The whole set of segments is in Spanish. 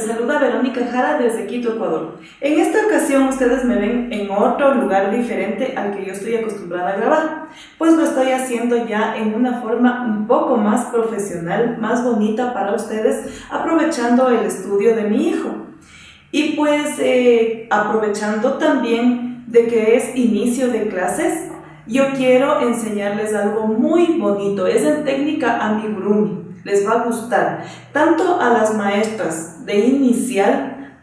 les saluda Verónica Jara desde Quito, Ecuador. En esta ocasión ustedes me ven en otro lugar diferente al que yo estoy acostumbrada a grabar, pues lo estoy haciendo ya en una forma un poco más profesional, más bonita para ustedes, aprovechando el estudio de mi hijo. Y pues aprovechando también de que es inicio de clases, yo quiero enseñarles algo muy bonito, es en técnica amigurumi. Les va a gustar, tanto a las maestras de inicial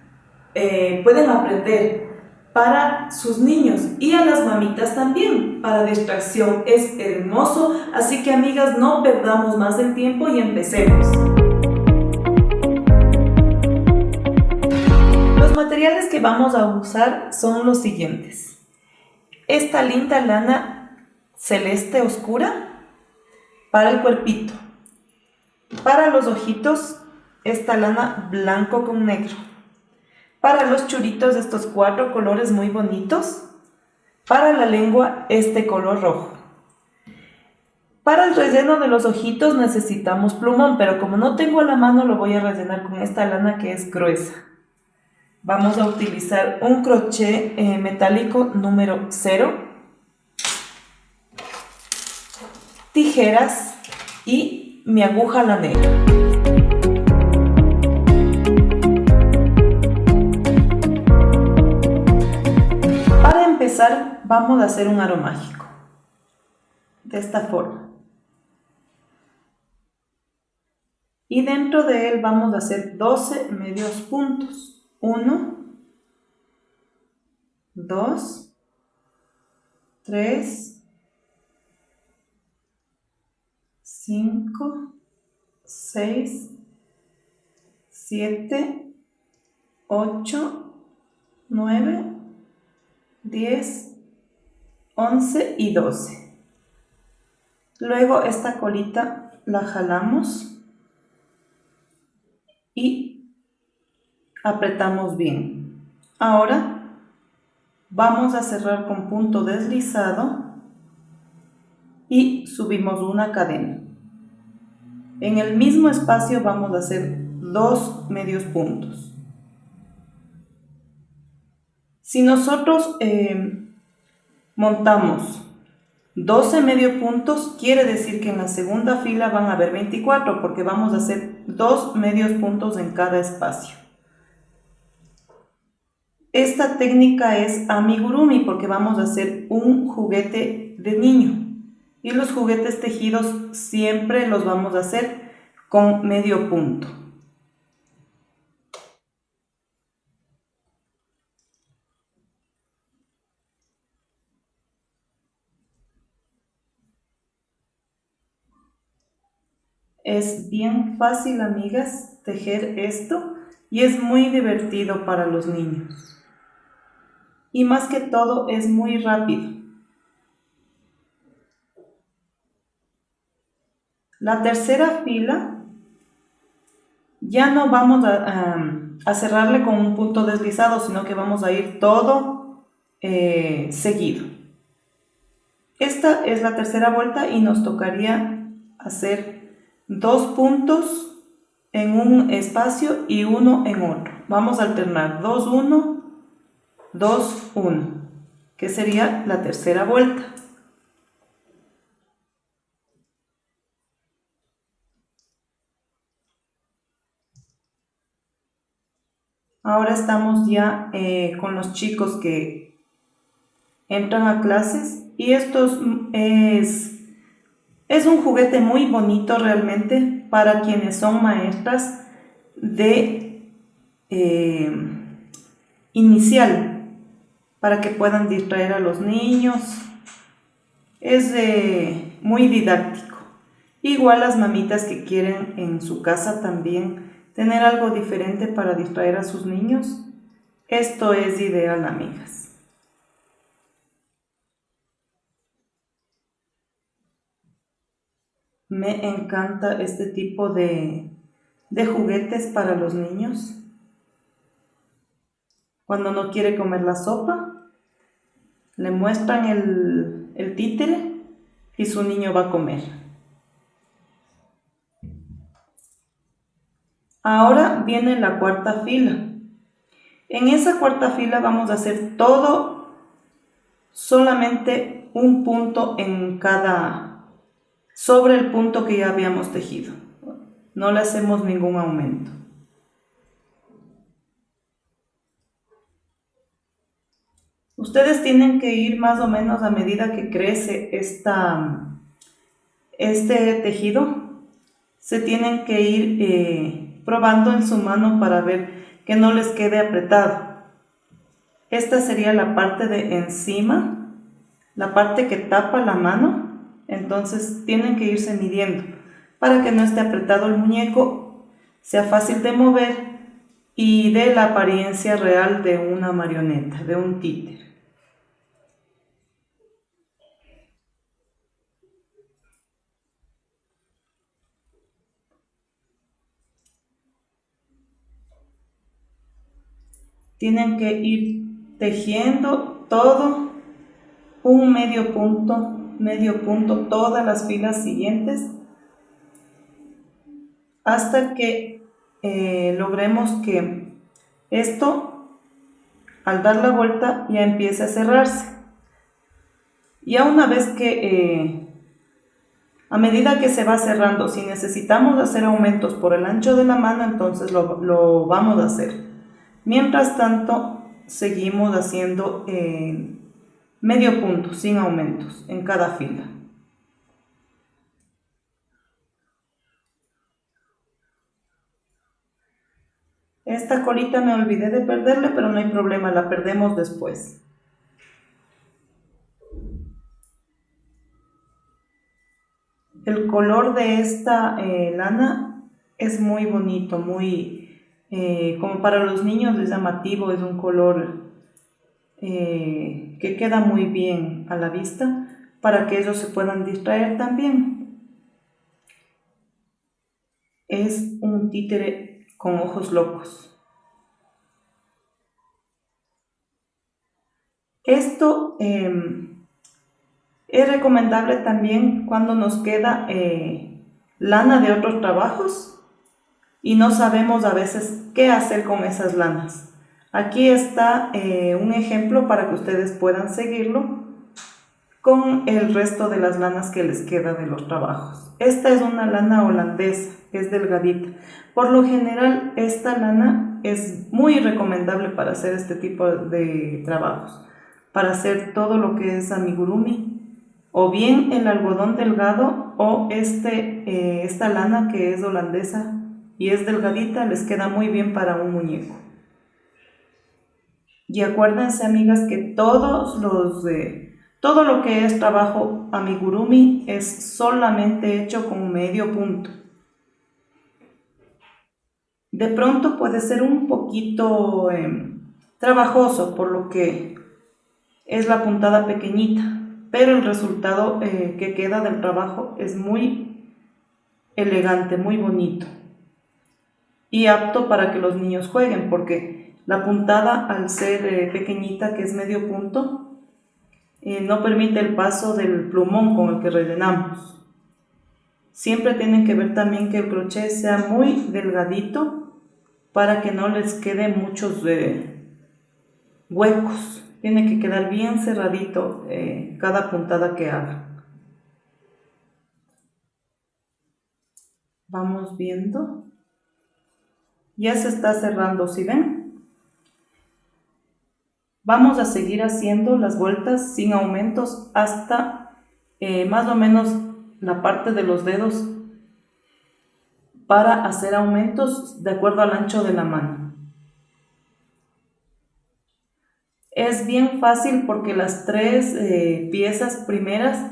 pueden aprender para sus niños y a las mamitas también, para distracción, es hermoso, así que amigas, no perdamos más el tiempo y empecemos. Los materiales que vamos a usar son los siguientes: esta linda lana celeste oscura para el cuerpito. Para los ojitos, esta lana blanco con negro. Para los churitos, estos 4 colores muy bonitos. Para la lengua, este color rojo. Para el relleno de los ojitos necesitamos plumón, pero como no tengo a la mano, lo voy a rellenar con esta lana que es gruesa. Vamos a utilizar un crochet metálico número 0, tijeras y mi aguja lanera. Para empezar, vamos a hacer un aro mágico de esta forma, y dentro de él vamos a hacer 12 medios puntos. 1, 2, 3, 5, 6, 7, 8, 9, 10, 11 y 12. Luego esta colita la jalamos y apretamos bien. Ahora vamos a cerrar con punto deslizado y subimos una cadena. En el mismo espacio vamos a hacer 2 medios puntos. Si nosotros montamos 12 medio puntos, quiere decir que en la segunda fila van a haber 24, porque vamos a hacer 2 medios puntos en cada espacio. Esta técnica es amigurumi porque vamos a hacer un juguete de niño. Y los juguetes tejidos siempre los vamos a hacer con medio punto. Es bien fácil, amigas, tejer esto y es muy divertido para los niños. Y más que todo es muy rápido. La tercera fila ya no vamos a cerrarle con un punto deslizado, sino que vamos a ir todo seguido. Esta es la tercera vuelta y nos tocaría hacer 2 puntos en un espacio y 1 en otro. Vamos a alternar 2, 1, 2, 1, que sería la tercera vuelta. Ahora estamos ya con los chicos que entran a clases y esto es un juguete muy bonito realmente para quienes son maestras de inicial, para que puedan distraer a los niños. Es muy didáctico. Igual las mamitas que quieren en su casa también tener algo diferente para distraer a sus niños, esto es ideal, amigas. Me encanta este tipo de juguetes para los niños. Cuando no quiere comer la sopa, le muestran el títere y su niño va a comer. Ahora viene la cuarta fila. En esa cuarta fila vamos a hacer todo, solamente un punto sobre el punto que ya habíamos tejido. No le hacemos ningún aumento. Ustedes tienen que ir más o menos a medida que crece este tejido. Se tienen que ir probando en su mano para ver que no les quede apretado. Esta sería la parte de encima, la parte que tapa la mano. Entonces tienen que irse midiendo para que no esté apretado el muñeco, sea fácil de mover y dé la apariencia real de una marioneta, de un títere. Tienen que ir tejiendo todo un medio punto, todas las filas siguientes, hasta que logremos que esto, al dar la vuelta, ya empiece a cerrarse. Ya una vez que, a medida que se va cerrando, si necesitamos hacer aumentos por el ancho de la mano, entonces lo vamos a hacer. Mientras tanto, seguimos haciendo medio punto sin aumentos en cada fila. Esta colita me olvidé de perderle, pero no hay problema, la perdemos después. El color de esta lana es muy bonito, muy como para los niños es llamativo, es un color que queda muy bien a la vista para que ellos se puedan distraer también. Es un títere con ojos locos. Esto es recomendable también cuando nos queda lana de otros trabajos y no sabemos a veces qué hacer con esas lanas. Aquí está un ejemplo para que ustedes puedan seguirlo con el resto de las lanas que les queda de los trabajos. Esta es una lana holandesa, es delgadita. Por lo general, esta lana es muy recomendable para hacer este tipo de trabajos, para hacer todo lo que es amigurumi, o bien el algodón delgado o esta lana que es holandesa y es delgadita, les queda muy bien para un muñeco. Y acuérdense, amigas, que todo lo que es trabajo amigurumi es solamente hecho con medio punto. De pronto puede ser un poquito trabajoso por lo que es la puntada pequeñita, pero el resultado que queda del trabajo es muy elegante, muy bonito y apto para que los niños jueguen, porque la puntada, al ser pequeñita, que es medio punto, no permite el paso del plumón con el que rellenamos. Siempre tienen que ver también que el crochet sea muy delgadito para que no les quede muchos huecos. Tiene que quedar bien cerradito cada puntada que haga. Vamos viendo. Ya se está cerrando, ¿sí ven? Vamos a seguir haciendo las vueltas sin aumentos hasta más o menos la parte de los dedos para hacer aumentos de acuerdo al ancho de la mano. Es bien fácil porque las tres piezas primeras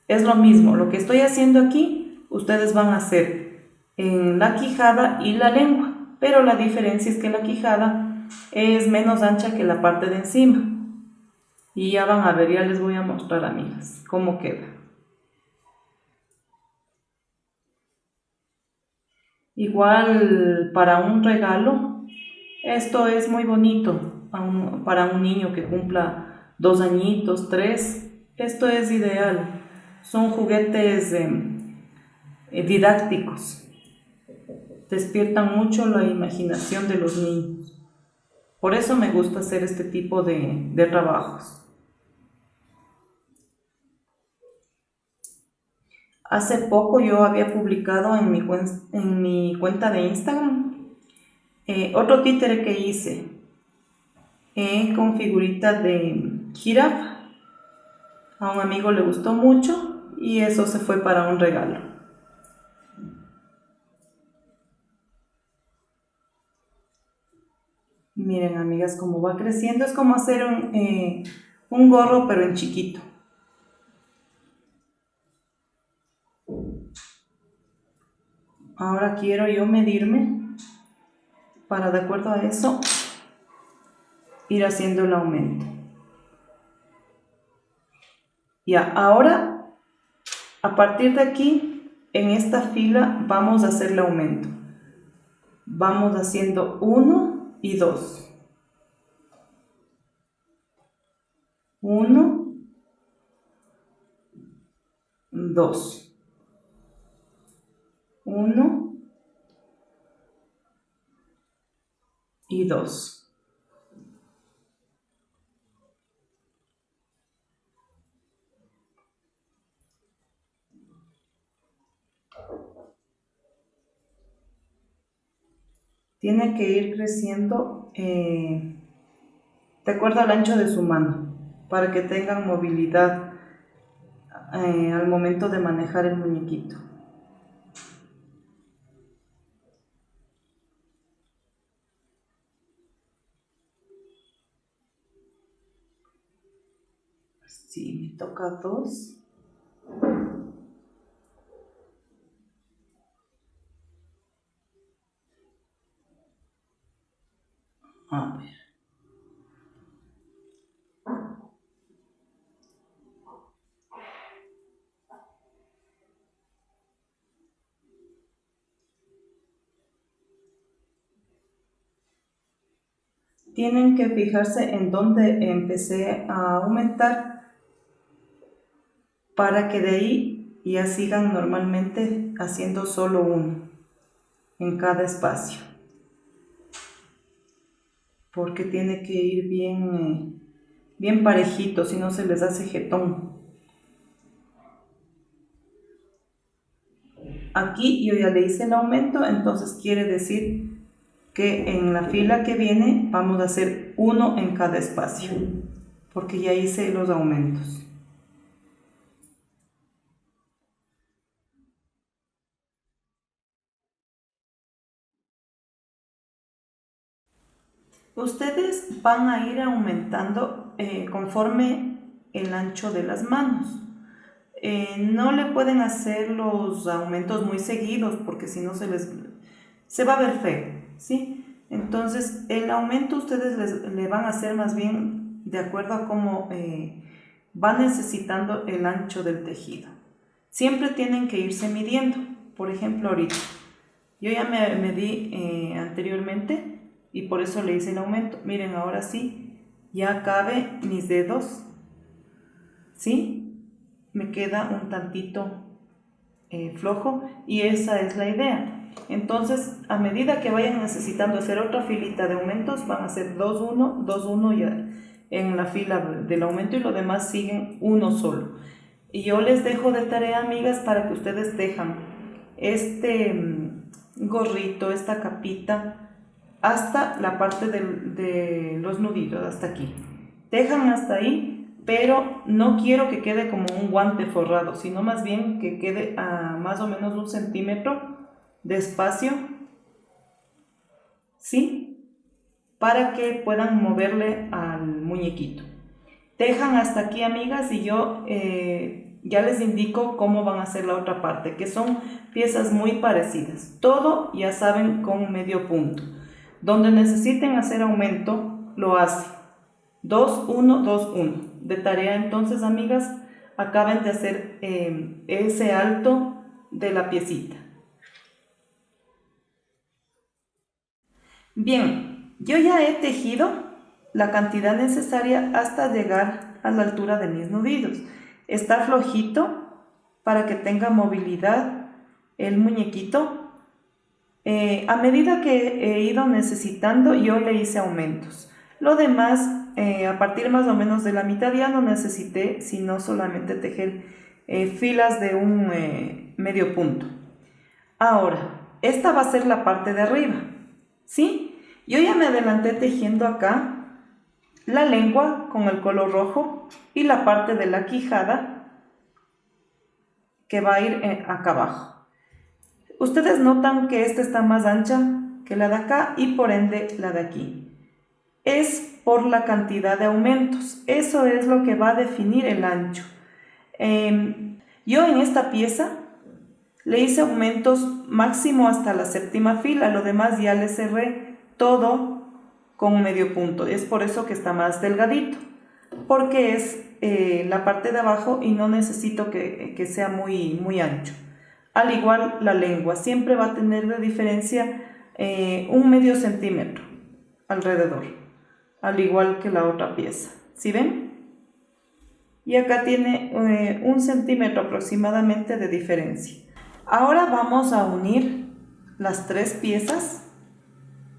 es lo mismo. Lo que estoy haciendo aquí, ustedes van a hacer en la quijada y la lengua, pero la diferencia es que la quijada es menos ancha que la parte de encima. Y ya van a ver, ya les voy a mostrar, amigas, cómo queda. Igual para un regalo, esto es muy bonito. Para un niño que cumpla 2 añitos, 3, esto es ideal. Son juguetes didácticos. despiertan mucho la imaginación de los niños. Por eso me gusta hacer este tipo de trabajos. Hace poco yo había publicado en mi cuenta de Instagram otro títere que hice con figuritas de jirafa. A un amigo le gustó mucho y eso se fue para un regalo. Miren, amigas, cómo va creciendo. Es como hacer un gorro pero en chiquito. Ahora quiero yo medirme para, de acuerdo a eso, ir haciendo el aumento. Ya, ahora, a partir de aquí, en esta fila vamos a hacer el aumento. Vamos haciendo 1 y 2. 1, 2. 1 y 2. Tiene que ir creciendo de acuerdo al ancho de su mano, para que tengan movilidad al momento de manejar el muñequito. Sí, me toca 2. A ver. Tienen que fijarse en dónde empecé a aumentar para que de ahí ya sigan normalmente haciendo solo uno en cada espacio, porque tiene que ir bien parejito, si no se les hace jetón. Aquí yo ya le hice el aumento, entonces quiere decir que en la fila que viene vamos a hacer uno en cada espacio, porque ya hice los aumentos. Ustedes van a ir aumentando conforme el ancho de las manos. No le pueden hacer los aumentos muy seguidos porque si no se va a ver feo, ¿sí? Entonces el aumento ustedes le van a hacer más bien de acuerdo a cómo va necesitando el ancho del tejido. Siempre tienen que irse midiendo. Por ejemplo, ahorita yo ya me medí anteriormente y por eso le hice el aumento. Miren, ahora sí, ya cabe mis dedos, ¿sí? Me queda un tantito flojo y esa es la idea. Entonces, a medida que vayan necesitando hacer otra filita de aumentos, van a hacer 2, 1, 2, 1 ya en la fila del aumento y lo demás siguen uno solo. Y yo les dejo de tarea, amigas, para que ustedes dejan este gorrito, esta capita, hasta la parte de los nuditos, hasta aquí. Dejan hasta ahí, pero no quiero que quede como un guante forrado, sino más bien que quede a más o menos 1 centímetro de espacio, ¿sí? Para que puedan moverle al muñequito. Dejan hasta aquí, amigas, y yo ya les indico cómo van a hacer la otra parte, que son piezas muy parecidas. Todo ya saben con medio punto. Donde necesiten hacer aumento, lo hacen. 2, 1, 2, 1. De tarea entonces, amigas, acaben de hacer ese alto de la piecita. Bien, yo ya he tejido la cantidad necesaria hasta llegar a la altura de mis nudillos. Está flojito para que tenga movilidad el muñequito A medida que he ido necesitando, yo le hice aumentos. Lo demás, a partir más o menos de la mitad ya no necesité, sino solamente tejer filas de un medio punto. Ahora, esta va a ser la parte de arriba, ¿sí? Yo ya me adelanté tejiendo acá la lengua con el color rojo y la parte de la quijada que va a ir acá abajo. Ustedes notan que esta está más ancha que la de acá y por ende la de aquí. Es por la cantidad de aumentos. Eso es lo que va a definir el ancho. Yo en esta pieza le hice aumentos máximo hasta la séptima fila. Lo demás ya le cerré todo con medio punto. Es por eso que está más delgadito. Porque es la parte de abajo y no necesito que sea muy ancho. Al igual la lengua, siempre va a tener de diferencia un medio centímetro alrededor, al igual que la otra pieza. ¿Sí ven? Y acá tiene 1 centímetro aproximadamente de diferencia. Ahora vamos a unir las 3 piezas,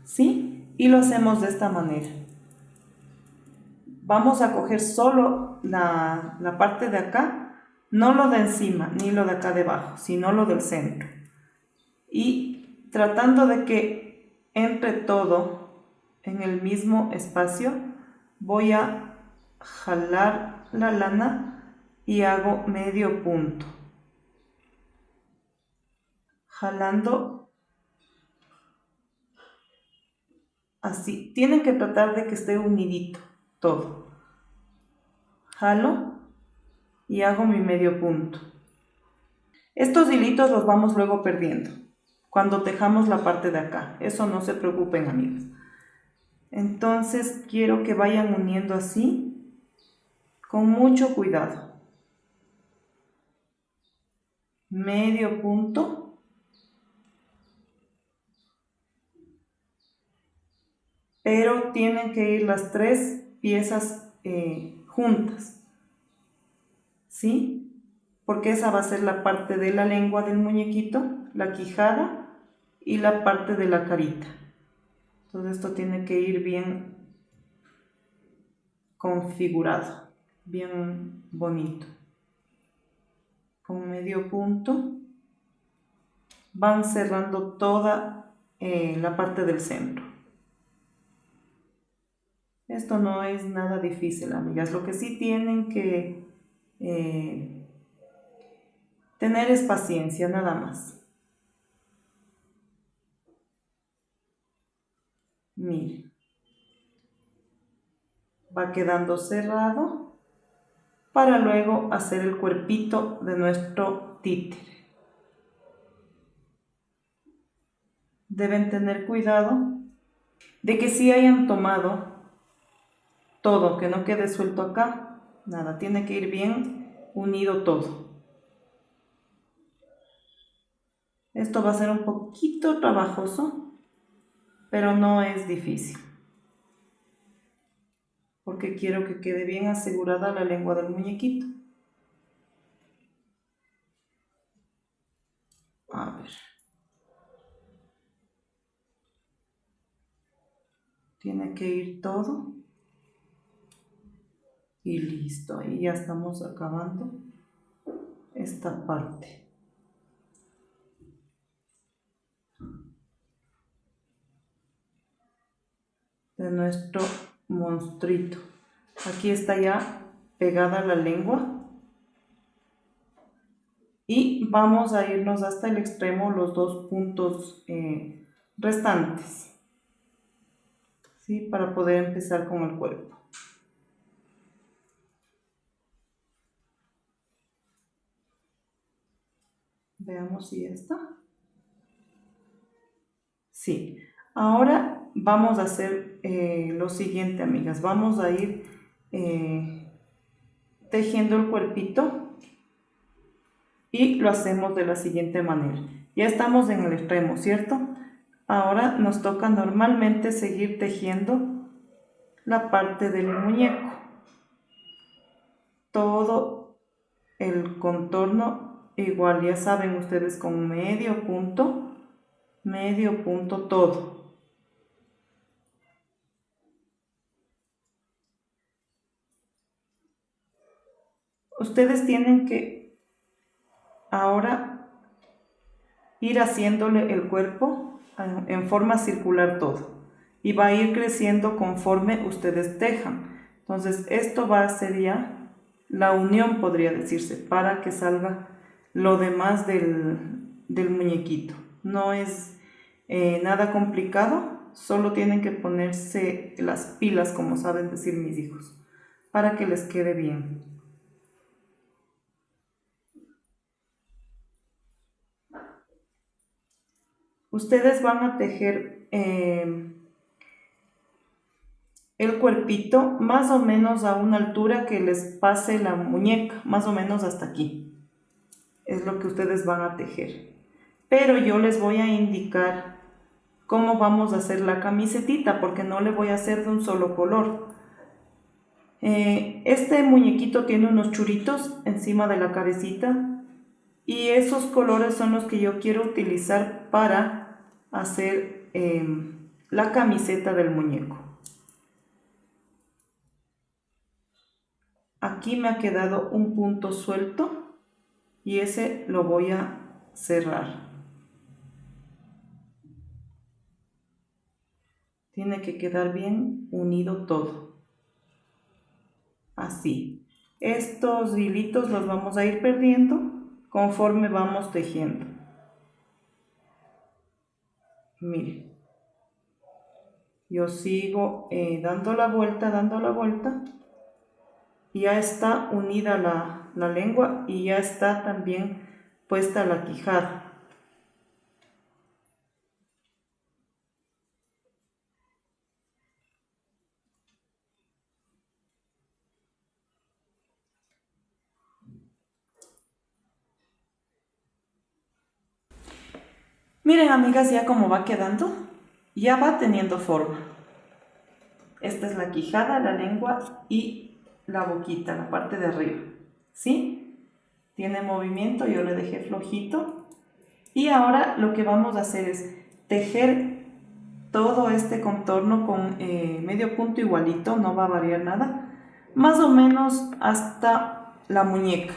¿sí? Y lo hacemos de esta manera. Vamos a coger solo la parte de acá, no lo de encima ni lo de acá debajo, sino lo del centro. Y tratando de que entre todo en el mismo espacio, voy a jalar la lana y hago medio punto. Jalando así. Tienen que tratar de que esté unidito todo. Jalo y hago mi medio punto. Estos hilitos los vamos luego perdiendo cuando tejamos la parte de acá. Eso no se preocupen, amigos. Entonces quiero que vayan uniendo así, con mucho cuidado. Medio punto. Pero tienen que ir las 3 piezas juntas. ¿Sí? Porque esa va a ser la parte de la lengua del muñequito, la quijada y la parte de la carita. Entonces esto tiene que ir bien configurado, bien bonito. Con medio punto van cerrando toda la parte del centro. Esto no es nada difícil, amigas. Lo que sí tienen que tener es paciencia, nada más. Miren, va quedando cerrado para luego hacer el cuerpito de nuestro títere. Deben tener cuidado de que sí hayan tomado todo, que no quede suelto acá, nada, tiene que ir bien unido todo. Esto va a ser un poquito trabajoso, pero no es difícil, porque quiero que quede bien asegurada la lengua del muñequito. A ver. Tiene que ir todo. Y listo, ahí ya estamos acabando esta parte. De nuestro monstruito. Aquí está ya pegada la lengua. Y vamos a irnos hasta el extremo, los 2 puntos restantes. ¿Sí? Para poder empezar con el cuerpo. Veamos si ya está. Sí. Ahora vamos a hacer lo siguiente, amigas. Vamos a ir tejiendo el cuerpito y lo hacemos de la siguiente manera. Ya estamos en el extremo, ¿cierto? Ahora nos toca normalmente seguir tejiendo la parte del muñeco. Todo el contorno igual, ya saben ustedes, con medio punto medio punto todo. Ustedes tienen que ahora ir haciéndole el cuerpo en forma circular todo y va a ir creciendo conforme ustedes tejan. Entonces esto va a ser ya la unión, podría decirse, para que salga lo demás del muñequito. No es nada complicado, solo tienen que ponerse las pilas, como saben decir mis hijos, para que les quede bien. Ustedes van a tejer el cuerpito más o menos a una altura que les pase la muñeca, más o menos hasta aquí. Es lo que ustedes van a tejer. Pero yo les voy a indicar cómo vamos a hacer la camisetita, porque no le voy a hacer de un solo color. Este muñequito tiene unos churitos encima de la cabecita y esos colores son los que yo quiero utilizar para hacer la camiseta del muñeco. Aquí me ha quedado un punto suelto y ese lo voy a cerrar. Tiene que quedar bien unido todo. Así. Estos hilitos los vamos a ir perdiendo conforme vamos tejiendo. Miren. Yo sigo dando la vuelta. Y ya está unida la lengua y ya está también puesta la quijada. Miren, amigas, ya como va quedando, ya va teniendo forma. Esta es la quijada, la lengua y la boquita, la parte de arriba, ¿sí? Tiene movimiento, yo le dejé flojito. Y ahora lo que vamos a hacer es tejer todo este contorno con medio punto igualito, no va a variar nada, más o menos hasta la muñeca.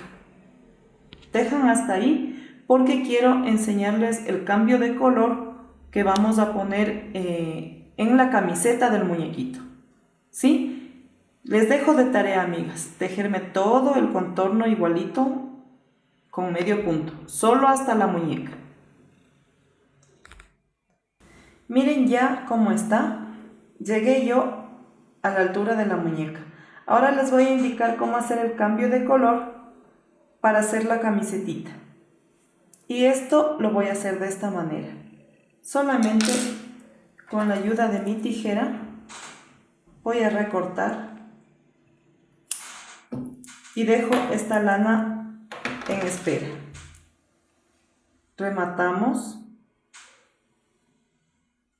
Tejan hasta ahí porque quiero enseñarles el cambio de color que vamos a poner en la camiseta del muñequito, ¿sí? Les dejo de tarea, amigas, tejerme todo el contorno igualito con medio punto, solo hasta la muñeca. Miren ya cómo está. Llegué yo a la altura de la muñeca. Ahora les voy a indicar cómo hacer el cambio de color para hacer la camisetita. Y esto lo voy a hacer de esta manera. Solamente con la ayuda de mi tijera voy a recortar y dejo esta lana en espera. Rematamos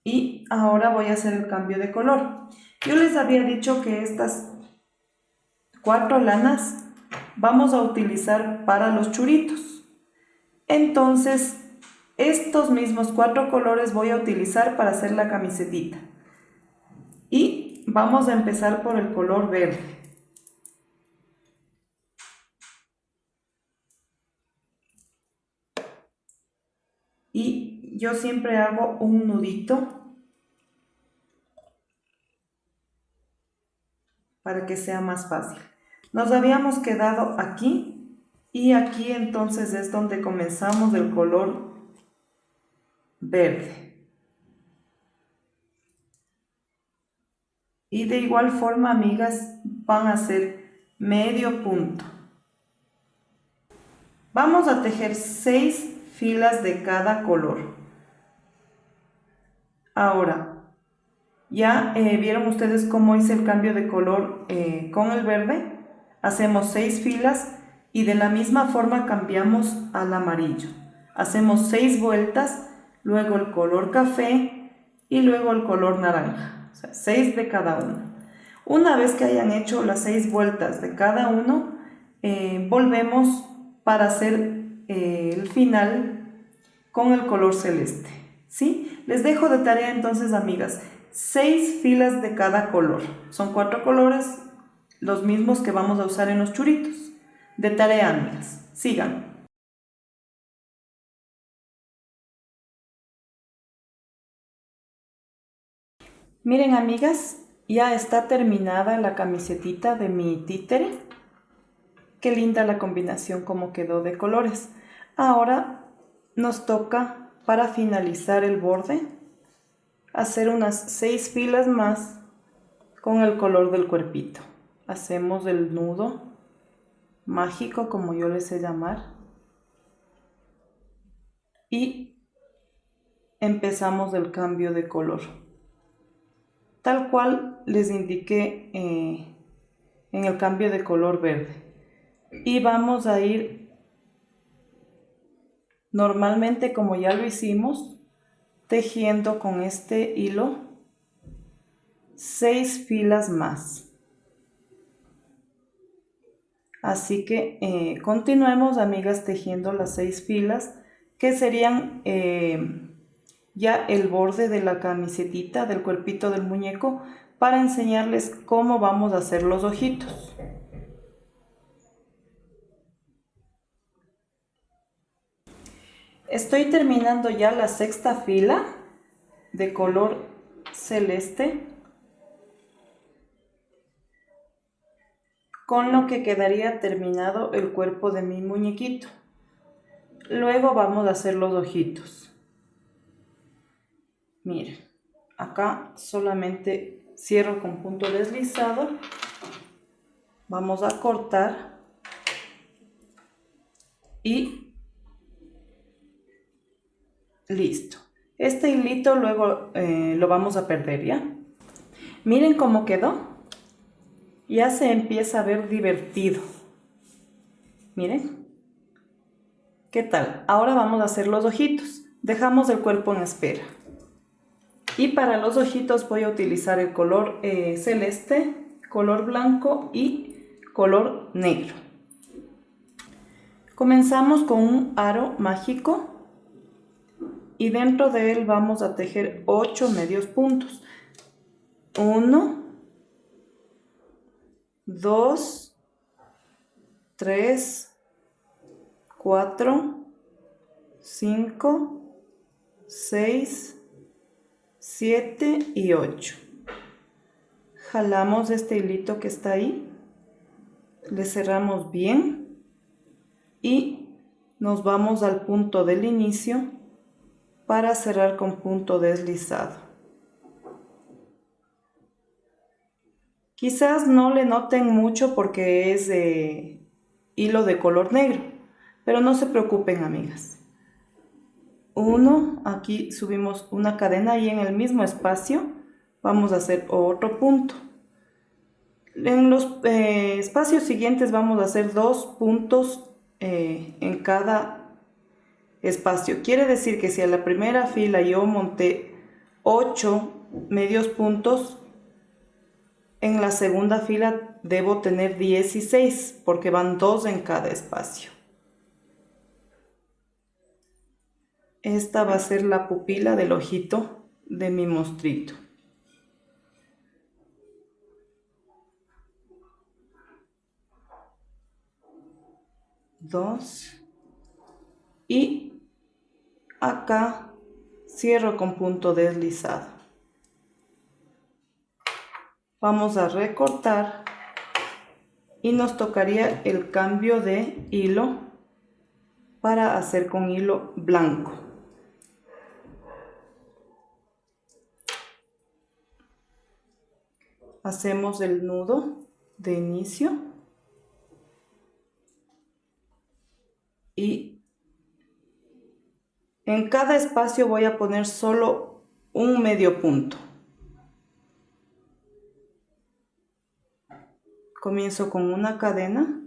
y ahora voy a hacer el cambio de color. Yo les había dicho que estas 4 lanas vamos a utilizar para los churitos. Entonces, estos mismos 4 colores voy a utilizar para hacer la camisetita. Y vamos a empezar por el color verde. Y yo siempre hago un nudito para que sea más fácil. Nos habíamos quedado aquí. Y aquí entonces es donde comenzamos el color verde. Y de igual forma, amigas, van a hacer medio punto. Vamos a tejer 6 filas de cada color. Ahora, ya vieron ustedes cómo hice el cambio de color con el verde. Hacemos 6 filas. Y de la misma forma cambiamos al amarillo. Hacemos 6 vueltas, luego el color café y luego el color naranja. O sea, 6 de cada uno. Una vez que hayan hecho las 6 vueltas de cada uno, volvemos para hacer el final con el color celeste. ¿Sí? Les dejo de tarea entonces, amigas, 6 filas de cada color. Son 4 colores, los mismos que vamos a usar en los churitos. De tarea, amigas. Sigan. Miren, amigas, ya está terminada la camisetita de mi títere. Qué linda la combinación como quedó de colores. Ahora nos toca, para finalizar el borde, hacer unas 6 filas más con el color del cuerpito. Hacemos el nudo mágico, como yo le sé llamar, y empezamos el cambio de color, tal cual les indiqué en el cambio de color verde. Y vamos a ir normalmente, como ya lo hicimos, tejiendo con este hilo 6 filas más. Así que continuemos, amigas, tejiendo las 6 filas que serían ya el borde de la camisetita, del cuerpito del muñeco, para enseñarles cómo vamos a hacer los ojitos. Estoy terminando ya la 6ª fila de color celeste, con lo que quedaría terminado el cuerpo de mi muñequito. Luego vamos a hacer los ojitos. Miren, acá solamente cierro con punto deslizado. Vamos a cortar y listo. Este hilito luego lo vamos a perder, ¿ya? Miren cómo quedó. Ya se empieza a ver divertido. Miren. ¿Qué tal? Ahora vamos a hacer los ojitos. Dejamos el cuerpo en espera. Y para los ojitos voy a utilizar el color celeste, color blanco y color negro. Comenzamos con un aro mágico y dentro de él vamos a tejer 8 medios puntos. 1, 2, 3, 4, 5, 6, 7 y 8. Jalamos este hilito que está ahí, le cerramos bien y nos vamos al punto del inicio para cerrar con punto deslizado. Quizás no le noten mucho porque es hilo de color negro, pero no se preocupen, amigas. 1, aquí subimos una cadena y en el mismo espacio vamos a hacer otro punto. En los espacios siguientes vamos a hacer 2 puntos en cada espacio. Quiere decir que si a la primera fila yo monté 8 medios puntos, en la segunda fila debo tener 16 porque van 2 en cada espacio. Esta va a ser la pupila del ojito de mi monstruito. 2 y acá cierro con punto deslizado. Vamos a recortar y nos tocaría el cambio de hilo para hacer con hilo blanco. Hacemos el nudo de inicio y en cada espacio voy a poner solo un medio punto. Comienzo con una cadena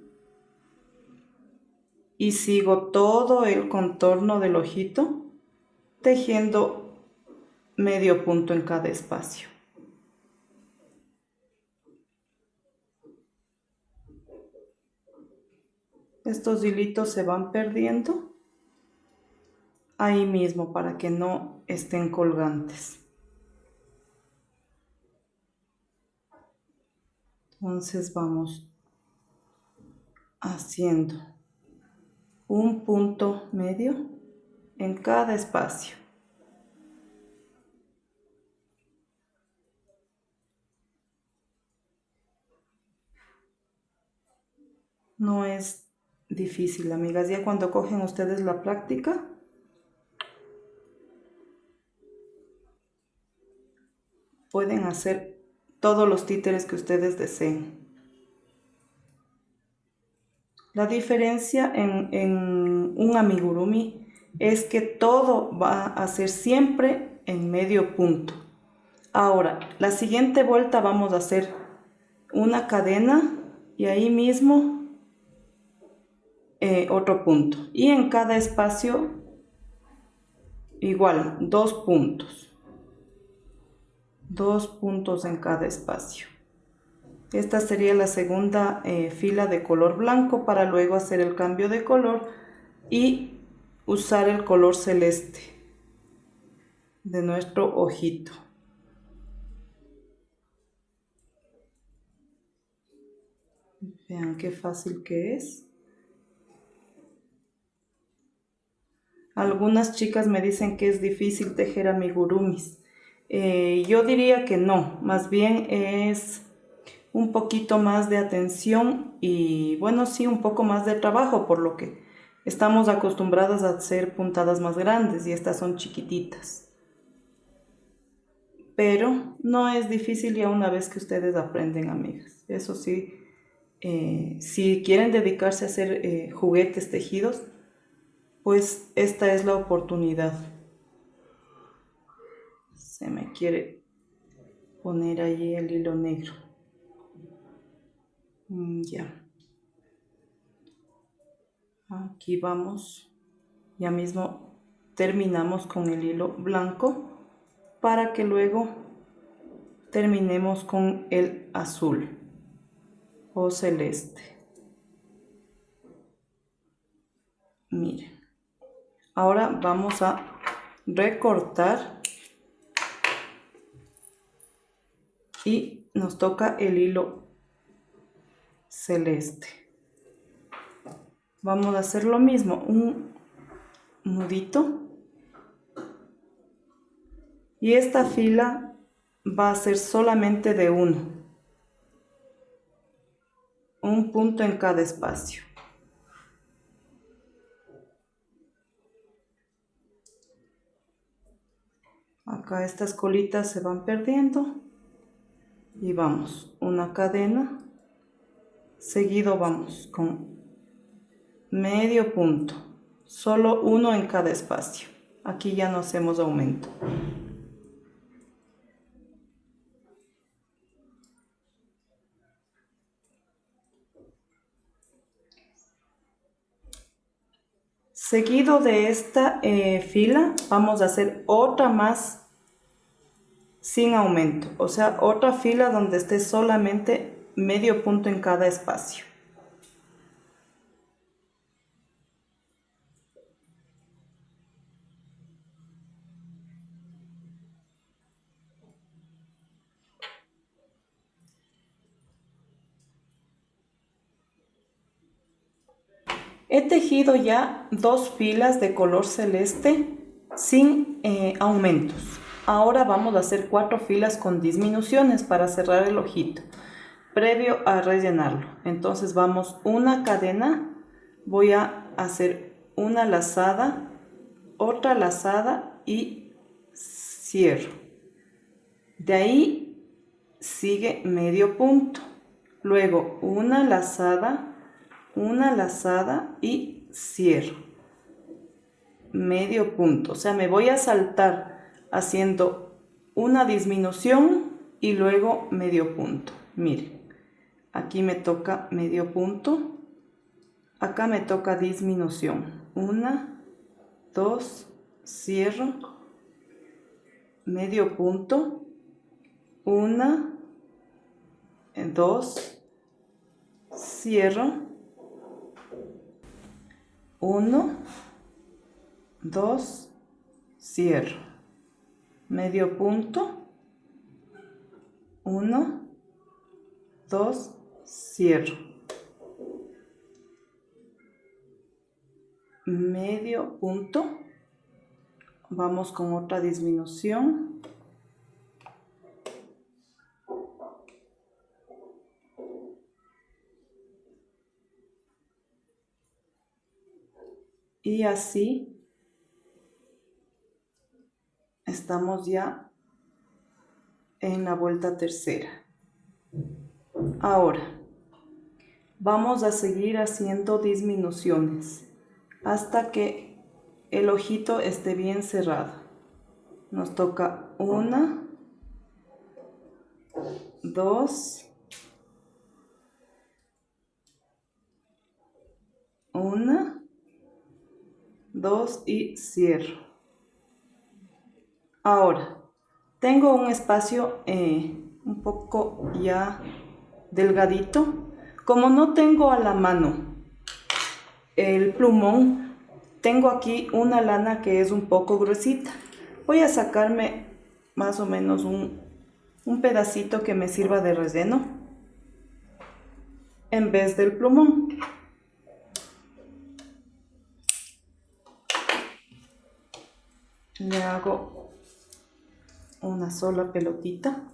y sigo todo el contorno del ojito tejiendo medio punto en cada espacio. Estos hilitos se van perdiendo ahí mismo para que no estén colgantes. Entonces vamos haciendo un punto medio en cada espacio. No es difícil, amigas. Ya cuando cogen ustedes la práctica, pueden hacer todos los títeres que ustedes deseen. La diferencia en un amigurumi es que todo va a ser siempre en medio punto. Ahora, la siguiente vuelta vamos a hacer una cadena y ahí mismo otro punto. Y en cada espacio igual, 2 puntos. 2 puntos en cada espacio. Esta sería la segunda fila de color blanco para luego hacer el cambio de color y usar el color celeste de nuestro ojito. Vean qué fácil que es. Algunas chicas me dicen que es difícil tejer amigurumis. Yo diría que no, más bien es un poquito más de atención y bueno, sí, un poco más de trabajo, por lo que estamos acostumbradas a hacer puntadas más grandes y estas son chiquititas. Pero no es difícil ya una vez que ustedes aprenden, amigas. Eso sí, si quieren dedicarse a hacer juguetes tejidos, pues esta es la oportunidad. Se me quiere poner ahí el hilo negro. Ya. Aquí vamos. Ya mismo terminamos con el hilo blanco para que luego terminemos con el azul o celeste. Miren. Ahora vamos a recortar y nos toca el hilo celeste. Vamos a hacer lo mismo, un nudito y esta fila va a ser solamente de un punto en cada espacio. Acá estas colitas se van perdiendo y vamos una cadena, seguido vamos con medio punto, solo uno en cada espacio. Aquí ya no hacemos aumento. Seguido de esta fila vamos a hacer otra más sin aumento, o sea, otra fila donde esté solamente medio punto en cada espacio. He tejido ya 2 filas de color celeste sin aumentos. Ahora vamos a hacer 4 filas con disminuciones para cerrar el ojito, previo a rellenarlo. Entonces vamos una cadena, voy a hacer una lazada, otra lazada y cierro. De ahí sigue medio punto, luego una lazada y cierro, medio punto, o sea, me voy a saltar haciendo una disminución y luego medio punto. Miren, aquí me toca medio punto, acá me toca disminución, 1, 2, cierro, medio punto, 1, 2, cierro, 1, 2 cierro, medio punto, 1, 2, cierro, medio punto, vamos con otra disminución, y así estamos ya en la vuelta tercera. Ahora vamos a seguir haciendo disminuciones hasta que el ojito esté bien cerrado. Nos toca 1, 2, 1, 2 y cierro. Ahora tengo un espacio un poco ya delgadito. Como no tengo a la mano el plumón, tengo aquí una lana que es un poco gruesita. Voy a sacarme más o menos un pedacito que me sirva de relleno en vez del plumón. Le hago una sola pelotita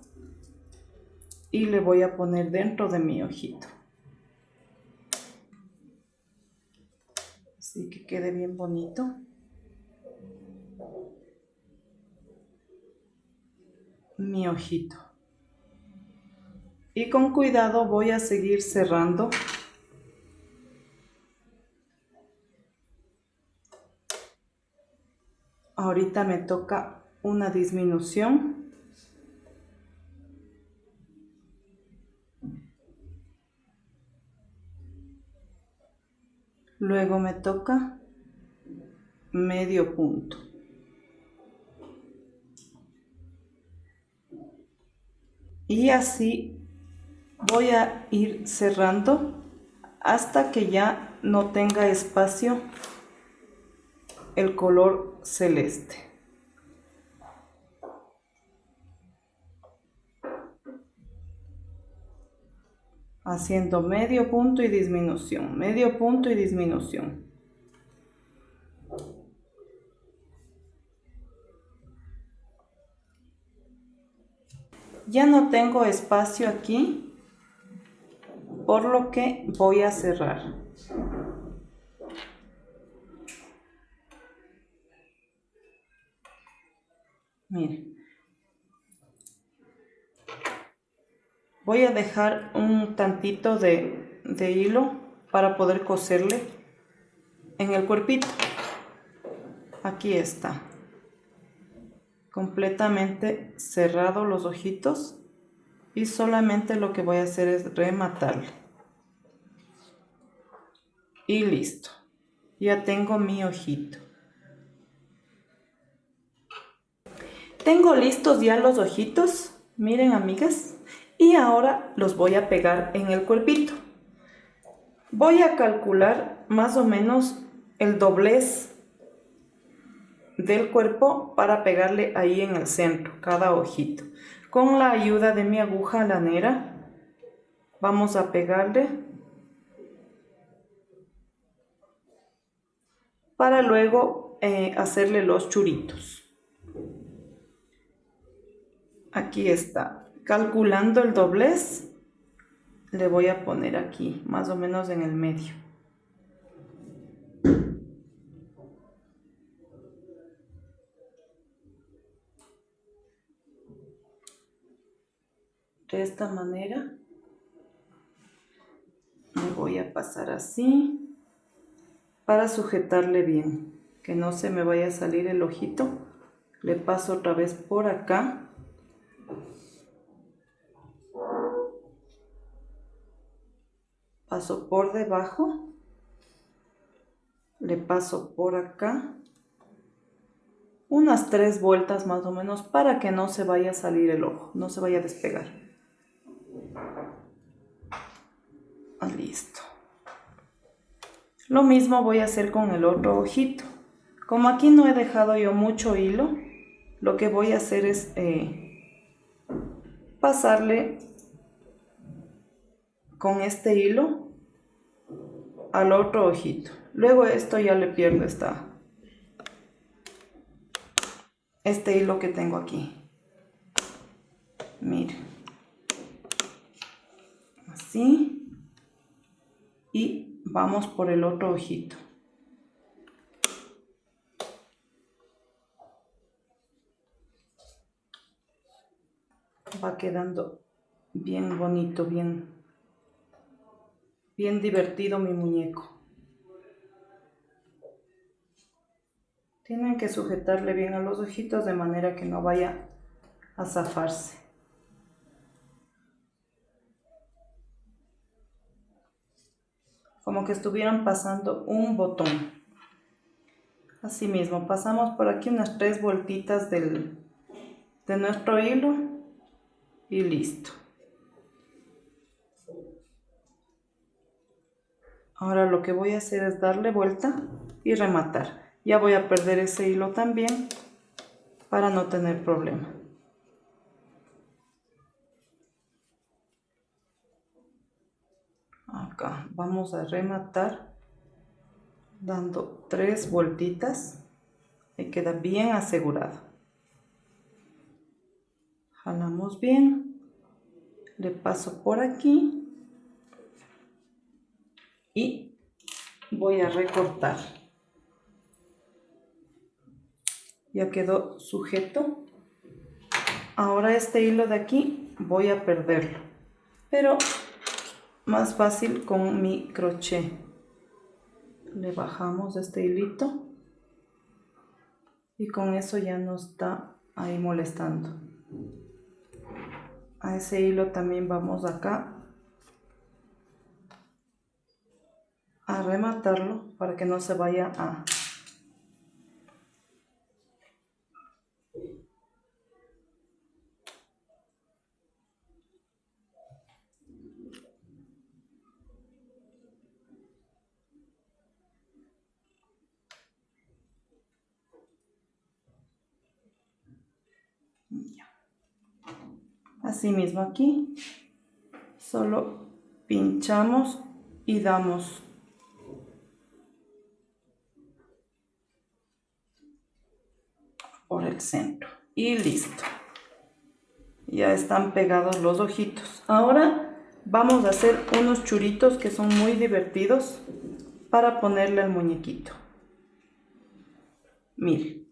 y le voy a poner dentro de mi ojito. Así que quede bien bonito. Mi ojito. Y con cuidado voy a seguir cerrando. Ahorita me toca una disminución. Luego me toca medio punto. Y así voy a ir cerrando hasta que ya no tenga espacio el color celeste. Haciendo medio punto y disminución, medio punto y disminución. Ya no tengo espacio aquí, por lo que voy a cerrar. Miren. Voy a dejar un tantito de hilo para poder coserle en el cuerpito. Aquí está. Completamente cerrado los ojitos y solamente lo que voy a hacer es rematarle. Y listo. Ya tengo mi ojito. Tengo listos ya los ojitos. Miren, amigas. Y ahora los voy a pegar en el cuerpito. Voy a calcular más o menos el doblez del cuerpo para pegarle ahí en el centro, cada ojito. Con la ayuda de mi aguja lanera, vamos a pegarle para luego hacerle los churitos. Aquí está. Calculando el doblez, le voy a poner aquí, más o menos en el medio. De esta manera, le voy a pasar así, para sujetarle bien, que no se me vaya a salir el ojito. Le paso otra vez por acá. Paso por debajo, le paso por acá, unas 3 vueltas más o menos para que no se vaya a salir el ojo, no se vaya a despegar. Listo. Lo mismo voy a hacer con el otro ojito. Como aquí no he dejado yo mucho hilo, lo que voy a hacer es pasarle con este hilo al otro ojito. Luego esto ya le pierdo este hilo que tengo aquí. Miren, así, y vamos por el otro ojito. Va quedando bien bonito, bien divertido mi muñeco. Tienen que sujetarle bien a los ojitos de manera que no vaya a zafarse. Como que estuvieran pasando un botón. Así mismo, pasamos por aquí unas 3 vueltitas de nuestro hilo y listo. Ahora lo que voy a hacer es darle vuelta y rematar. Ya voy a perder ese hilo también para no tener problema. Acá vamos a rematar dando 3 vueltitas y queda bien asegurado. Jalamos bien, le paso por aquí y voy a recortar. Ya quedó sujeto. Ahora este hilo de aquí voy a perderlo, pero más fácil con mi crochet. Le bajamos este hilito y con eso ya no está ahí molestando. A ese hilo también vamos acá a rematarlo para que no se vaya a... Así mismo aquí, solo pinchamos y damos por el centro y listo. Ya están pegados los ojitos. Ahora vamos a hacer unos churitos que son muy divertidos para ponerle al muñequito. Miren,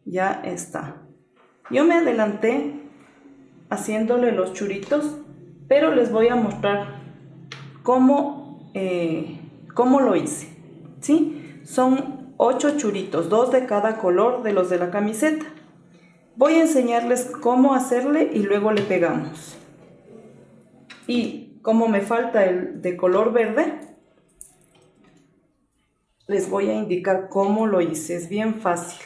ya está. Yo me adelanté haciéndole los churitos, pero les voy a mostrar cómo lo hice, ¿sí? Son 8 churitos, 2 de cada color de los de la camiseta. Voy a enseñarles cómo hacerle y luego le pegamos. Y como me falta el de color verde, les voy a indicar cómo lo hice. Es bien fácil.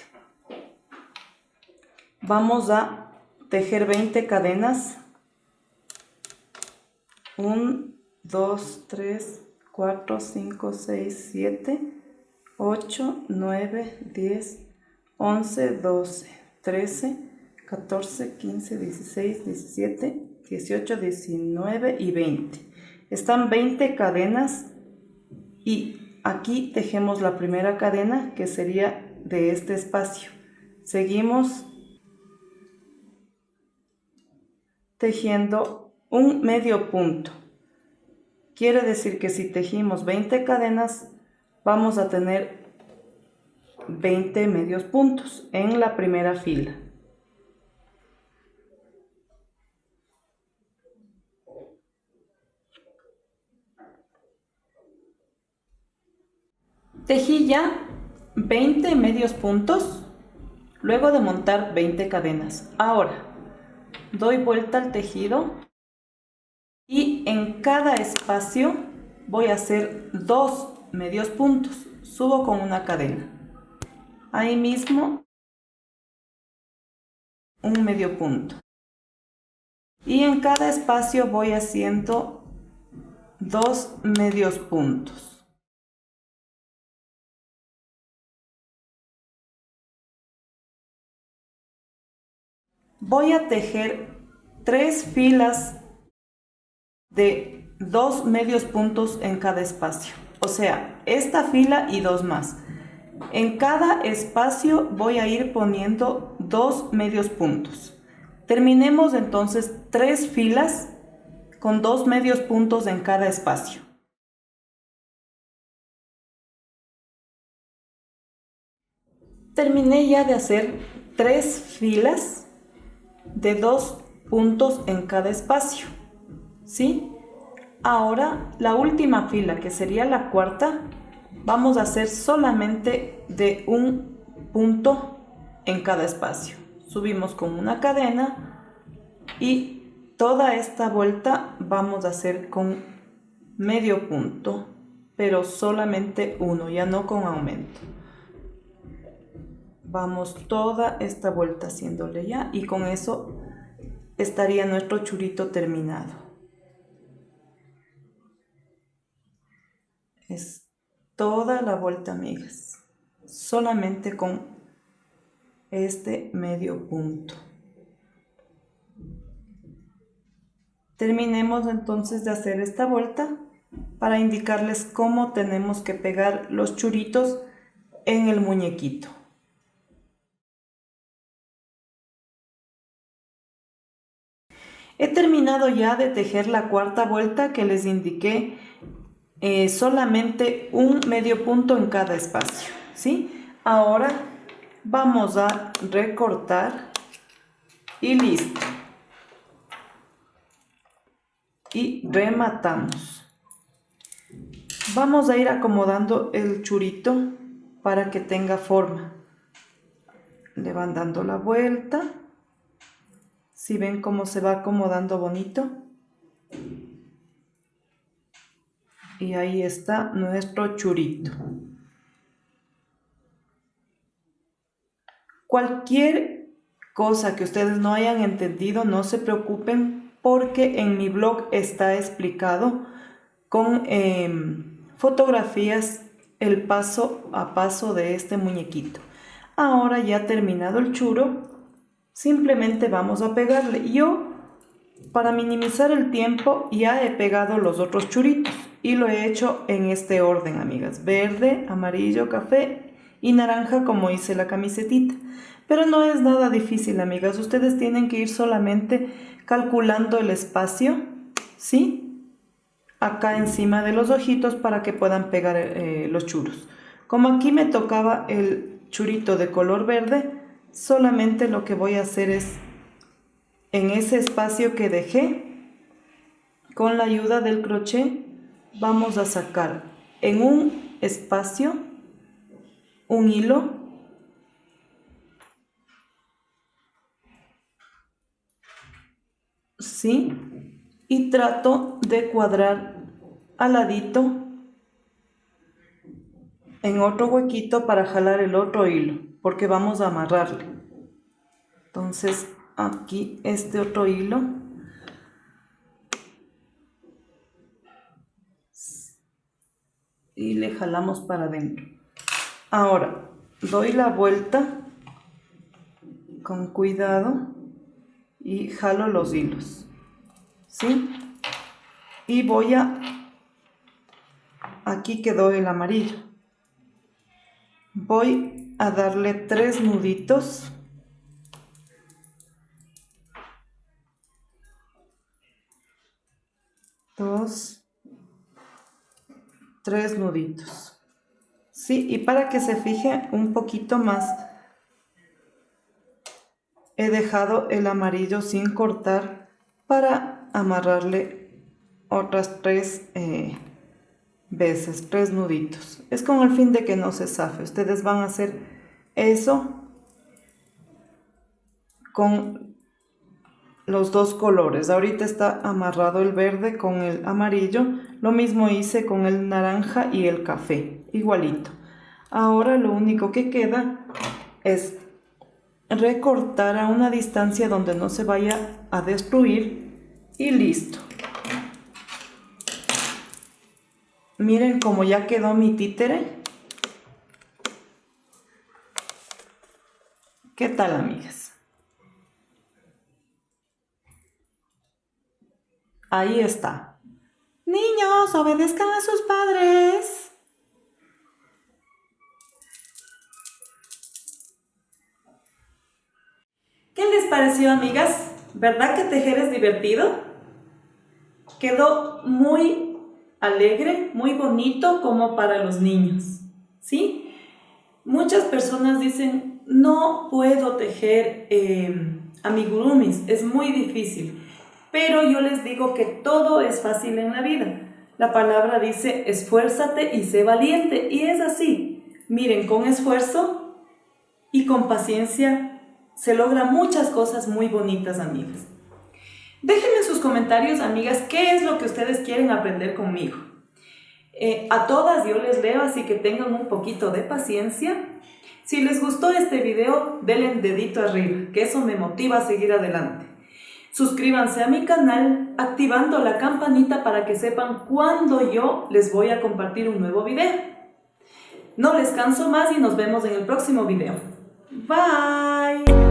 Vamos a tejer 20 cadenas. 1, 2, 3, 4, 5, 6, 7, 8, 9, 10, 11, 12, 13, 14, 15, 16, 17, 18, 19 y 20. Están 20 cadenas y aquí tejemos la primera cadena, que sería de este espacio. Seguimos tejiendo un medio punto. Quiere decir que si tejimos 20 cadenas, vamos a tener 20 medios puntos en la primera fila. Tejí ya 20 medios puntos luego de montar 20 cadenas. Ahora doy vuelta al tejido y en cada espacio voy a hacer 2 medios puntos. Subo con una cadena. Ahí mismo un medio punto. Y en cada espacio voy haciendo 2 medios puntos. voy a tejer 3 filas de 2 medios puntos en cada espacio. O sea, esta fila y 2 más. En cada espacio voy a ir poniendo 2 medios puntos. Terminemos entonces 3 filas con 2 medios puntos en cada espacio. Terminé ya de hacer 3 filas de 2 puntos en cada espacio, ¿sí? Ahora la última fila, que sería la cuarta, vamos a hacer solamente de un punto en cada espacio. Subimos con una cadena y toda esta vuelta vamos a hacer con medio punto, pero solamente uno, ya no con aumento. Vamos toda esta vuelta haciéndole ya, y con eso estaría nuestro churito terminado. Es toda la vuelta, amigas, solamente con este medio punto. Terminemos entonces de hacer esta vuelta para indicarles cómo tenemos que pegar los churitos en el muñequito. He terminado ya de tejer la cuarta vuelta que les indiqué, solamente un medio punto en cada espacio, ¿sí? Ahora vamos a recortar y listo. Y rematamos. Vamos a ir acomodando el churito para que tenga forma. Le van dando la vuelta. Si ven cómo se va acomodando bonito. Y ahí está nuestro churito. Cualquier cosa que ustedes no hayan entendido, no se preocupen, porque en mi blog está explicado con fotografías el paso a paso de este muñequito. Ahora ya terminado el churo, simplemente vamos a pegarle. Yo, para minimizar el tiempo, ya he pegado los otros churitos y lo he hecho en este orden, amigas: verde, amarillo, café y naranja, como hice la camisetita. Pero no es nada difícil, amigas. Ustedes tienen que ir solamente calculando el espacio, ¿sí? Acá encima de los ojitos, para que puedan pegar los churos. Como aquí me tocaba el churito de color verde, solamente lo que voy a hacer es, en ese espacio que dejé, con la ayuda del crochet, vamos a sacar en un espacio un hilo, ¿sí? Y trato de cuadrar al ladito en otro huequito para jalar el otro hilo, porque vamos a amarrarle. Entonces aquí este otro hilo y le jalamos para adentro. Ahora doy la vuelta con cuidado y jalo los hilos, ¿sí? Y voy a, aquí quedó el amarillo, voy a darle 3 nuditos. Dos, 3 nuditos, ¿sí? Y para que se fije un poquito más, he dejado el amarillo sin cortar para amarrarle otras 3 veces, 3 nuditos. Es con el fin de que no se zafe. Ustedes van a hacer eso con los dos colores. Ahorita está amarrado el verde con el amarillo. Lo mismo hice con el naranja y el café, igualito. Ahora lo único que queda es recortar a una distancia donde no se vaya a destruir y listo. Miren cómo ya quedó mi títere. ¿Qué tal, amigas? Ahí está. Niños, obedezcan a sus padres. ¿Qué les pareció, amigas? ¿Verdad que tejer es divertido? Quedó muy alegre, muy bonito como para los niños, ¿sí? Muchas personas dicen, no puedo tejer amigurumis, es muy difícil. Pero yo les digo que todo es fácil en la vida. La palabra dice, esfuérzate y sé valiente. Y es así. Miren, con esfuerzo y con paciencia se logran muchas cosas muy bonitas, amigas. Déjenme en sus comentarios, amigas, qué es lo que ustedes quieren aprender conmigo. A todas yo les leo, así que tengan un poquito de paciencia. Si les gustó este video, denle un dedito arriba, que eso me motiva a seguir adelante. Suscríbanse a mi canal activando la campanita para que sepan cuándo yo les voy a compartir un nuevo video. No les canso más y nos vemos en el próximo video. Bye.